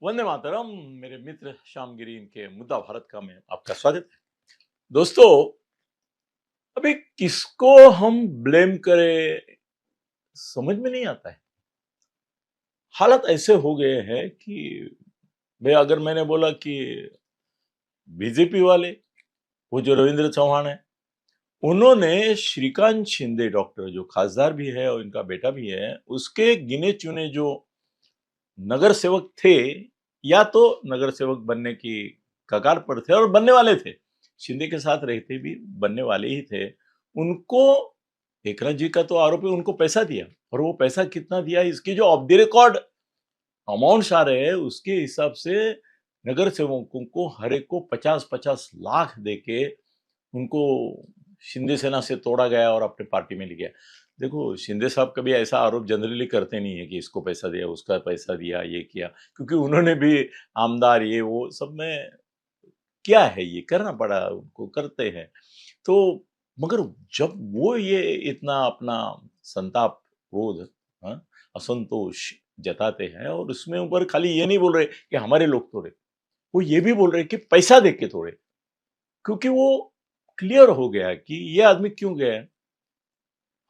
वंदे मातरम। मेरे मित्र श्यामगिरी इनके मुद्दा भारत का में आपका स्वागत है। दोस्तों, अभी किसको हम ब्लेम करें समझ में नहीं आता है। हालत ऐसे हो गए हैं कि भाई अगर मैंने बोला कि बीजेपी वाले वो जो रविंद्र चौहान है, उन्होंने श्रीकांत शिंदे डॉक्टर जो खासदार भी है और इनका बेटा भी है, उसके गिने चुने जो नगर सेवक थे या तो नगर सेवक बनने की कगार पर थे और बनने वाले थे, शिंदे के साथ रहते भी बनने वाले ही थे, उनको एकनाथ जी का तो आरोप है उनको पैसा दिया। और वो पैसा कितना दिया इसकी जो ऑफ द रिकॉर्ड अमाउंट्स आ रहे हैं उसके हिसाब से नगर सेवकों को हर एक को 50-50 लाख देके उनको शिंदे सेना से तोड़ा गया और अपने पार्टी में ले गया। देखो, शिंदे साहब कभी ऐसा आरोप जनरली करते नहीं है कि इसको पैसा दिया, उसका पैसा दिया, ये किया, क्योंकि उन्होंने भी आमदार ये वो सब में क्या है, ये करना पड़ा उनको, करते हैं। तो मगर जब वो ये इतना अपना संताप, क्रोध, हाँ, असंतोष जताते हैं और उसमें ऊपर खाली ये नहीं बोल रहे कि हमारे लोग तोड़े, वो ये भी बोल रहे कि पैसा दे के तोड़े, क्योंकि वो क्लियर हो गया कि ये आदमी क्यों गया है।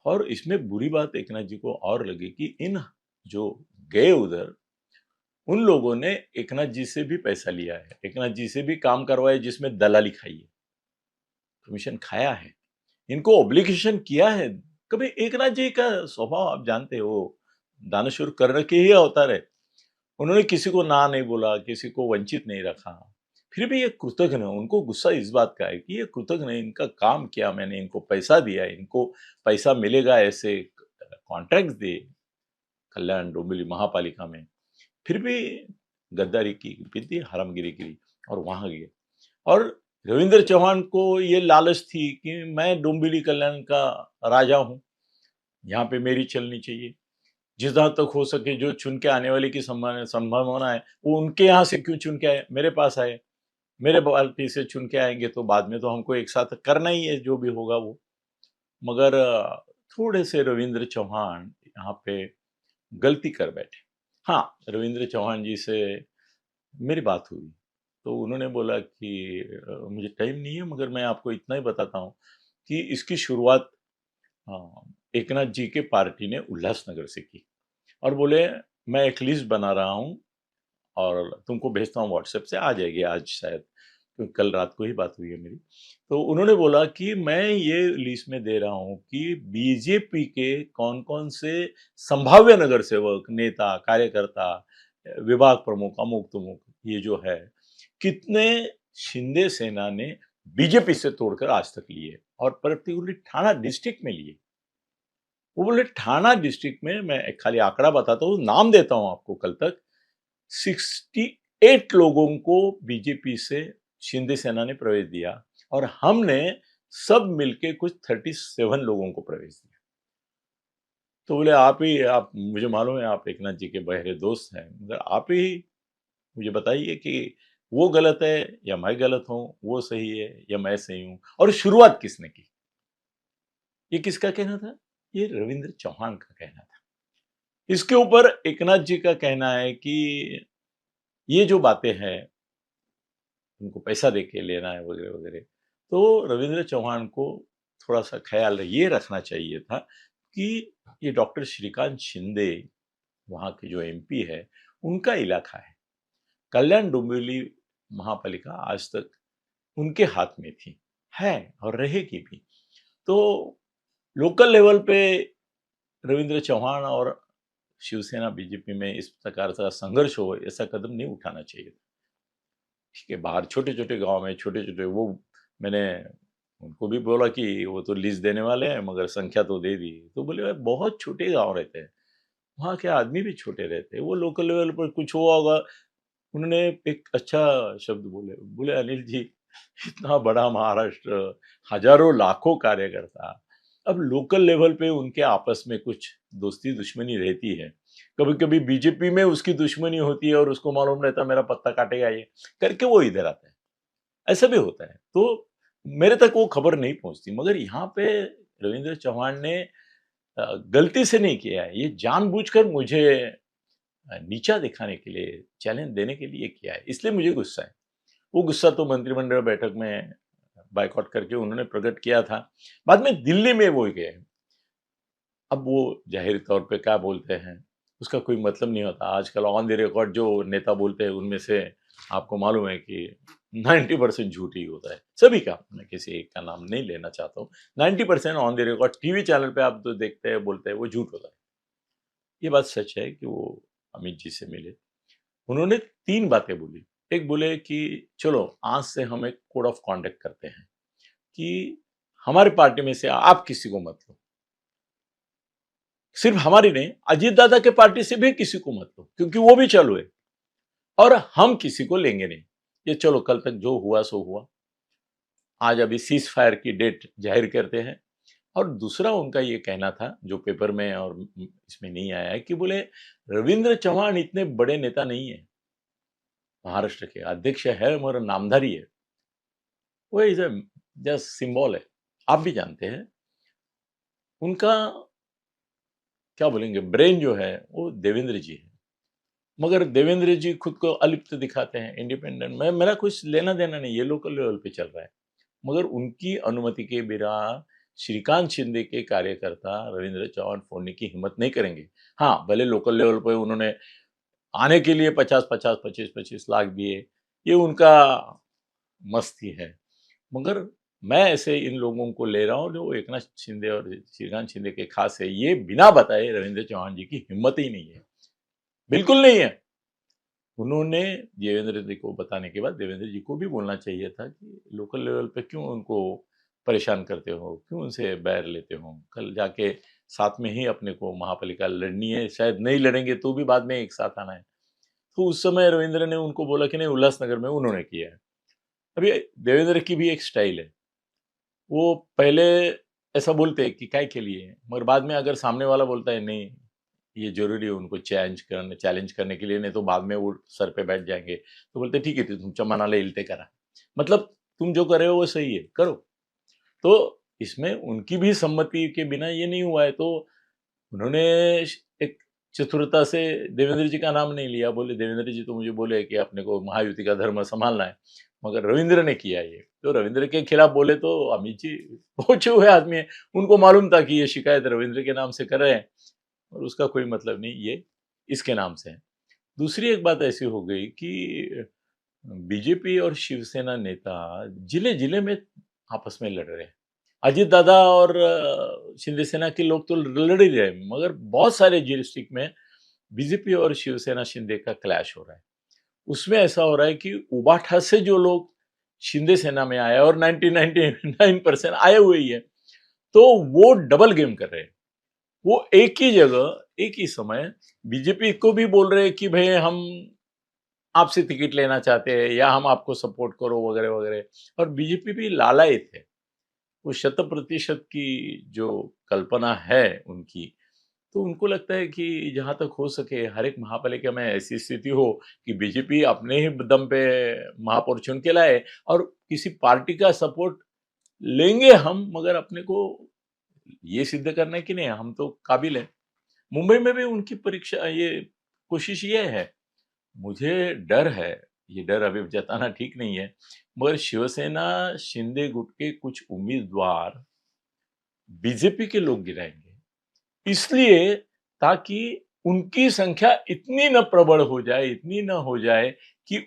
और इसमें बुरी बात एकनाथ जी को और लगी कि इन जो गए उधर, उन लोगों ने एकनाथ जी से भी पैसा लिया है, एकनाथ जी से भी काम करवाया जिसमें दलाली खाई है, कमीशन खाया है, इनको ऑब्लिगेशन किया है। कभी एकनाथ जी का स्वभाव आप जानते हो, दानशूर करने के ही अवतार है। उन्होंने किसी को ना नहीं बोला, किसी को वंचित नहीं रखा। फिर भी ये कृतज्ञ, उनको गुस्सा इस बात का है कि ये कृतज्ञ, इनका काम किया, मैंने इनको पैसा दिया, इनको पैसा मिलेगा ऐसे कॉन्ट्रैक्ट दिए कल्याण डोंबिवली महापालिका में, फिर भी गद्दारी की, वित्तीय हरामगिरी की और वहां गए। और रविंद्र चौहान को ये लालच थी कि मैं डोंबिवली कल्याण का राजा हूं, यहाँ पे मेरी चलनी चाहिए, जितना तक हो सके जो चुन के आने वाले की संभावना है वो उनके यहाँ से क्यों चुन के आए, मेरे पास आए, मेरे पार्टी से चुन के आएंगे तो बाद में तो हमको एक साथ करना ही है जो भी होगा वो। मगर थोड़े से रविंद्र चौहान यहाँ पे गलती कर बैठे। हाँ, रविंद्र चौहान जी से मेरी बात हुई तो उन्होंने बोला कि मुझे टाइम नहीं है, मगर मैं आपको इतना ही बताता हूँ कि इसकी शुरुआत एकनाथ जी के पार्टी ने उल्लासनगर से की और बोले मैं एक लिस्ट बना रहा हूँ और तुमको भेजता हूँ व्हाट्सएप से, आ जाएगी आज शायद, क्योंकि कल रात को ही बात हुई है मेरी। तो उन्होंने बोला कि मैं ये लिस्ट में दे रहा हूँ कि बीजेपी के कौन कौन से संभाव्य नगर सेवक, नेता, कार्यकर्ता, विभाग प्रमुख, अमुक तुमुक, ये जो है कितने शिंदे सेना ने बीजेपी से तोड़कर आज तक लिए और पर्टिकुलरली थाना डिस्ट्रिक्ट में लिए। वो बोले थाना डिस्ट्रिक्ट में, मैं एक खाली आंकड़ा बताता हूँ, नाम देता हूं आपको, कल तक 68 लोगों को बीजेपी से शिंदे सेना ने प्रवेश दिया और हमने सब मिलके कुछ 37 लोगों को प्रवेश दिया। तो बोले आप मुझे मालूम है आप एकनाथ जी के बहरे दोस्त हैं, मगर आप ही मुझे बताइए कि वो गलत है या मैं गलत हूं, वो सही है या मैं सही हूं, और शुरुआत किसने की। ये किसका कहना था? ये रविंद्र चौहान का कहना था। इसके ऊपर एकनाथ जी का कहना है कि ये जो बातें हैं उनको पैसा दे के लेना है वगैरह वगैरह। तो रविंद्र चौहान को थोड़ा सा ख्याल ये रखना चाहिए था कि ये डॉक्टर श्रीकांत शिंदे वहाँ के जो एमपी है उनका इलाका है, कल्याण डोंबिवली महापालिका आज तक उनके हाथ में थी, है और रहेगी भी। तो लोकल लेवल पे रविंद्र चौहान और शिवसेना बीजेपी में इस प्रकार का संघर्ष हो, ऐसा कदम नहीं उठाना चाहिए। ठीक है, बाहर छोटे छोटे गांव में छोटे छोटे, वो मैंने उनको भी बोला कि वो तो लीज देने वाले हैं मगर संख्या तो दे दी, तो बोले भाई बहुत छोटे गांव रहते हैं, वहाँ के आदमी भी छोटे रहते हैं, वो लोकल लेवल पर कुछ हुआ होगा। उन्होंने एक अच्छा शब्द बोले, बोले अनिल जी, इतना बड़ा महाराष्ट्र, हजारों लाखों कार्यकर्ता, अब लोकल लेवल पे उनके आपस में कुछ दोस्ती दुश्मनी रहती है, कभी कभी बीजेपी में उसकी दुश्मनी होती है और उसको मालूम रहता मेरा पत्ता काटेगा ये करके वो इधर आता है, ऐसा भी होता है। तो मेरे तक वो खबर नहीं पहुंचती, मगर यहाँ पे रविंद्र चौहान ने गलती से नहीं किया है, ये जानबूझकर मुझे नीचा दिखाने के लिए, चैलेंज देने के लिए किया है, इसलिए मुझे गुस्सा है। वो गुस्सा तो मंत्रिमंडल बैठक में बायकॉट करके उन्होंने प्रकट किया था। बाद में दिल्ली में वो गए। अब वो जाहिर तौर पे क्या बोलते हैं, उसका कोई मतलब नहीं होता। आजकल ऑन द रिकॉर्ड जो नेता बोलते हैं, उनमें से आपको मालूम है कि 90% झूठ ही होता है, सभी का। मैं किसी एक का नाम नहीं लेना चाहता हूँ। 90% on the record TV channel पे आप जो देखते हैं, बोलते हैं, वो झूठ होता है। ये बात सच है कि वो अमित जी से मिले, उन्होंने 3 बातें बोली। एक बोले कि चलो आज से हम एक कोड ऑफ कॉन्डक्ट करते हैं कि हमारी पार्टी में से आप किसी को मत लो। सिर्फ हमारी नहीं, अजीत दादा के पार्टी से भी किसी को मत लो, क्योंकि वो भी चालू है, और हम किसी को लेंगे नहीं। ये चलो कल तक जो हुआ सो हुआ। आज अभी सीज फायर की डेट जाहिर करते हैं। और दूसरा उनका ये कहना था, जो पेपर में और इसमें नहीं आया है, कि बोले रविंद्र चौहान इतने बड़े नेता नहीं है, महाराष्ट्र के अध्यक्ष है मगर नामधारी है, वो इज अ जस्ट सिंबल है। आप भी जानते हैं उनका क्या बोलेंगे, ब्रेन जो है वो देवेंद्र जी है, मगर देवेंद्र जी खुद को अलिप्त दिखाते हैं, इंडिपेंडेंट। मैं, मेरा कुछ लेना देना नहीं, ये लोकल लेवल पे चल रहा है। मगर उनकी अनुमति के बिना श्रीकांत शिंदे के कार्यकर्ता रविंद्र चौहान फोड़ने की हिम्मत नहीं करेंगे। हाँ, भले लोकल लेवल पे उन्होंने आने के लिए 50-50, 25-25 लाख दिए, ये उनका मस्ती है। मगर मैं ऐसे इन लोगों को ले रहा हूँ जो एकनाथ शिंदे और श्रीकांत शिंदे के खास है, ये बिना बताए रविंद्र चौहान जी की हिम्मत ही नहीं है, बिल्कुल नहीं है। उन्होंने देवेंद्र जी को बताने के बाद देवेंद्र जी को भी बोलना चाहिए था कि लोकल लेवल पे क्यों उनको परेशान करते हो, क्यों उनसे बैर लेते हो। कल जाके साथ में ही अपने को महापालिका लड़नी है, शायद नहीं लड़ेंगे तो भी बाद में एक साथ आना है। तो उस समय रविंद्र ने उनको बोला कि नहीं, उल्लासनगर में उन्होंने किया है। अभी देवेंद्र की भी एक स्टाइल है, वो पहले ऐसा बोलते हैं कि काय के लिए, मगर बाद में अगर सामने वाला बोलता है नहीं, ये जरूरी है उनको चैलेंज करने के लिए, नहीं तो बाद में वो सर पे बैठ जाएंगे, तो बोलते ठीक है तुमच्या मनाला येईल ते करा। मतलब तुम जो कर रहे हो वो सही है, करो। तो इसमें उनकी भी सम्मति के बिना ये नहीं हुआ है। तो उन्होंने एक चतुरता से देवेंद्र जी का नाम नहीं लिया, बोले देवेंद्र जी तो मुझे बोले कि अपने को महायुति का धर्म संभालना है, मगर रविंद्र ने किया ये। तो रविंद्र के खिलाफ बोले तो अमित जी पहुंचे हुए आदमी है, उनको मालूम था कि ये शिकायत रविंद्र के नाम से कर रहे हैं, और उसका कोई मतलब नहीं, ये इसके नाम से है। दूसरी एक बात ऐसी हो गई कि बीजेपी और शिवसेना नेता जिले जिले में आपस में लड़ रहे हैं। अजीत दादा और शिंदे सेना के लोग तो लड़ ही रहे हैं, मगर बहुत सारे डिस्ट्रिक्ट में बीजेपी और शिवसेना शिंदे का क्लैश हो रहा है। उसमें ऐसा हो रहा है कि उबाठा से जो लोग शिंदे सेना में आए, और 99% आए हुए ही है, तो वो डबल गेम कर रहे हैं। वो एक ही जगह एक ही समय बीजेपी को भी बोल रहे हैं कि भाई हम आपसे टिकट लेना चाहते हैं या हम आपको सपोर्ट करो वगैरह वगैरह, और बीजेपी भी लालायित है। वो 100% की जो कल्पना है उनकी, तो उनको लगता है कि जहां तक हो सके हर एक महापालिका में ऐसी स्थिति हो कि बीजेपी अपने ही दम पे महापौर चुन के लाए, और किसी पार्टी का सपोर्ट लेंगे हम, मगर अपने को ये सिद्ध करना है कि नहीं हम तो काबिल है। मुंबई में भी उनकी परीक्षा, ये कोशिश ये है। मुझे डर है, ये डर अभी जताना ठीक नहीं है, मगर शिवसेना शिंदे गुट के कुछ उम्मीदवार बीजेपी के लोग गिराएंगे, इसलिए ताकि उनकी संख्या इतनी न प्रबल हो जाए, इतनी न हो जाए कि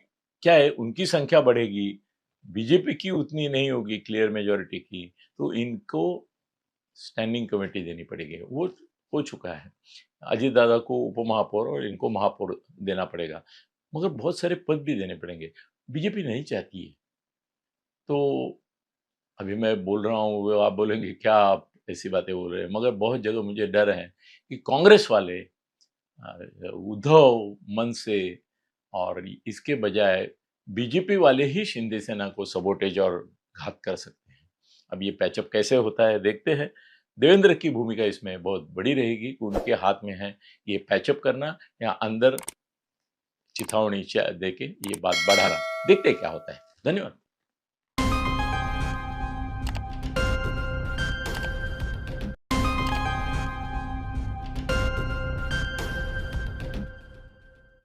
क्या है, उनकी संख्या बढ़ेगी, बीजेपी की उतनी नहीं होगी क्लियर मेजॉरिटी की, तो इनको स्टैंडिंग कमेटी देनी पड़ेगी। वो हो चुका है, अजीत दादा को उपमहापौर और इनको महापौर देना पड़ेगा, मगर बहुत सारे पद भी देने पड़ेंगे। बीजेपी नहीं चाहती है। तो अभी मैं बोल रहा हूँ, वो आप बोलेंगे क्या आप ऐसी बातें बोल रहे हैं, मगर बहुत जगह मुझे डर है कि कांग्रेस वाले उद्धव मन से, और इसके बजाय बीजेपी वाले ही शिंदे सेना को सबोटेज और घात कर सकते हैं। अब ये पैचअप कैसे होता है देखते हैं। देवेंद्र की भूमिका इसमें बहुत बड़ी रहेगी कि उनके हाथ में है ये पैचअप करना या अंदर चिथावनी देके ये बात बढ़ाना। देखते हैं क्या होता है। धन्यवाद।